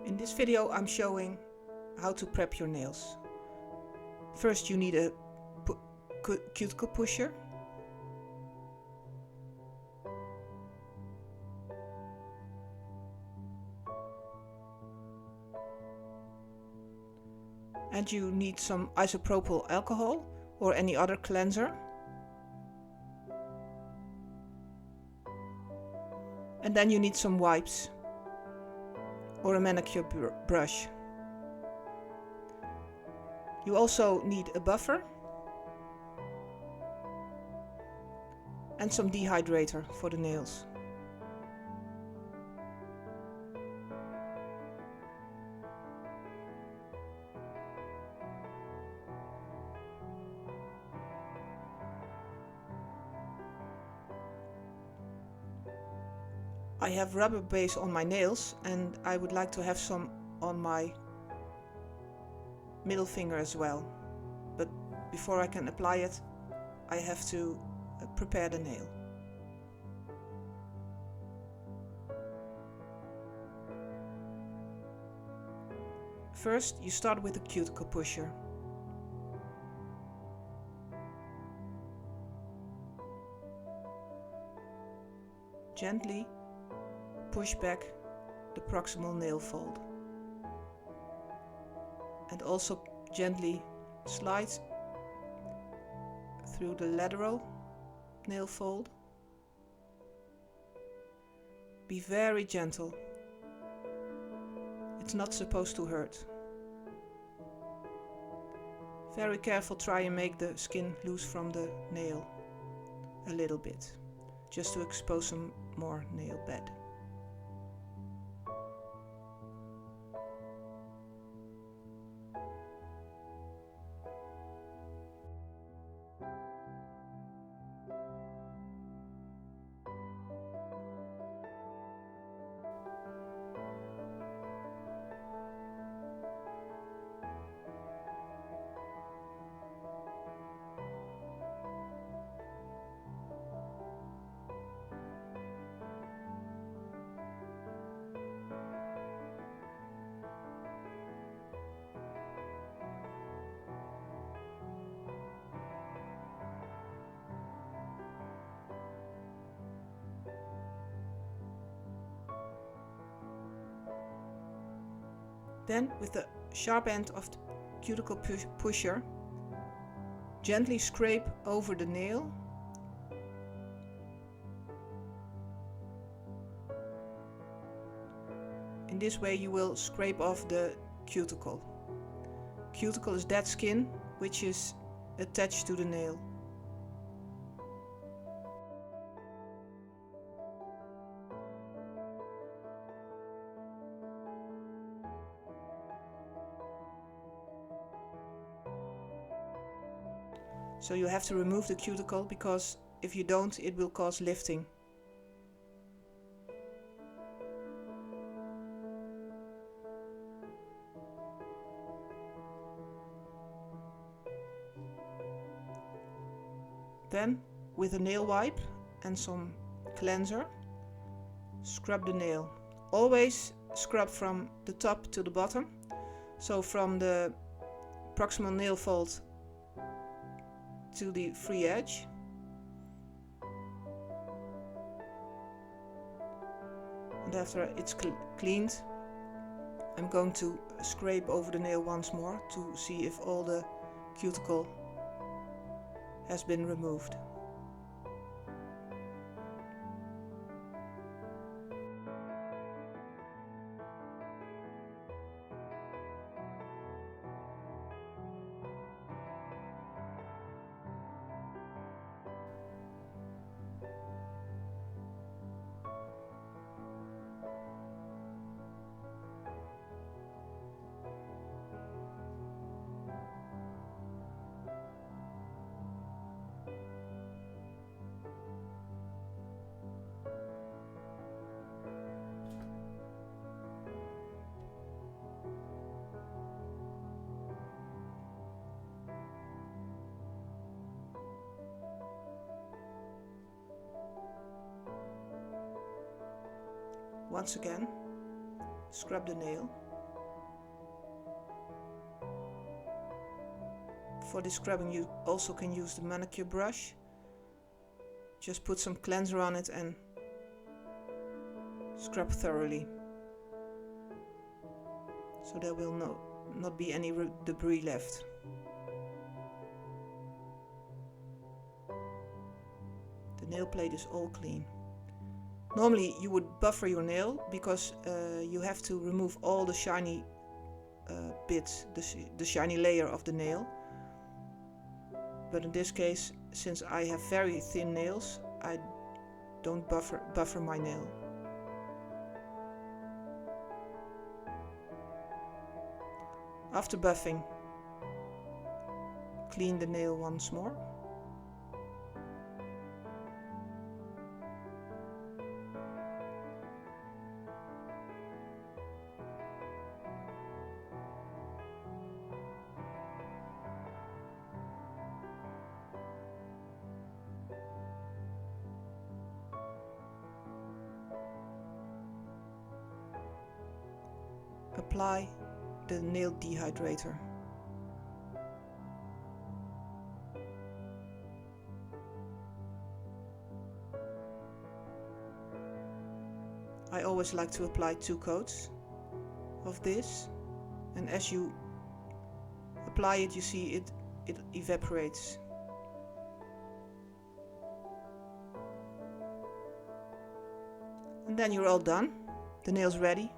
In this video I'm showing how to prep your nails. First you need a cuticle pusher. And you need some isopropyl alcohol or any other cleanser. And then you need some wipes or a manicure brush. You also need a buffer and some dehydrator for the nails. I have rubber base on my nails and I would like to have some on my middle finger as well. But before I can apply it, I have to prepare the nail. First, you start with a cuticle pusher. Gently push back the proximal nail fold and also gently slide through the lateral nail fold. Be very gentle. It's not supposed to hurt. Very careful, try and make the skin loose from the nail a little bit, just to expose some more nail bed. Then, with the sharp end of the cuticle pusher, gently scrape over the nail . In this way you will scrape off the cuticle. Cuticle is dead skin which is attached to the nail. So you have to remove the cuticle, because if you don't, it will cause lifting. Then, with a nail wipe and some cleanser, scrub the nail. Always scrub from the top to the bottom, so from the proximal nail fold to the free edge. And after it's cleaned, I'm going to scrape over the nail once more to see if all the cuticle has been removed. Once again, scrub the nail. For this scrubbing you also can use the manicure brush. Just put some cleanser on it and scrub thoroughly. So there will not be any debris left. The nail plate is all clean. Normally you would buffer your nail because you have to remove all the shiny bits, the shiny layer of the nail. But in this case, since I have very thin nails, I don't buffer my nail. After buffing, clean the nail once more. Apply the nail dehydrator. I always like to apply 2 coats of this, and as you apply it, you see it evaporates. And then you're all done. The nail's ready.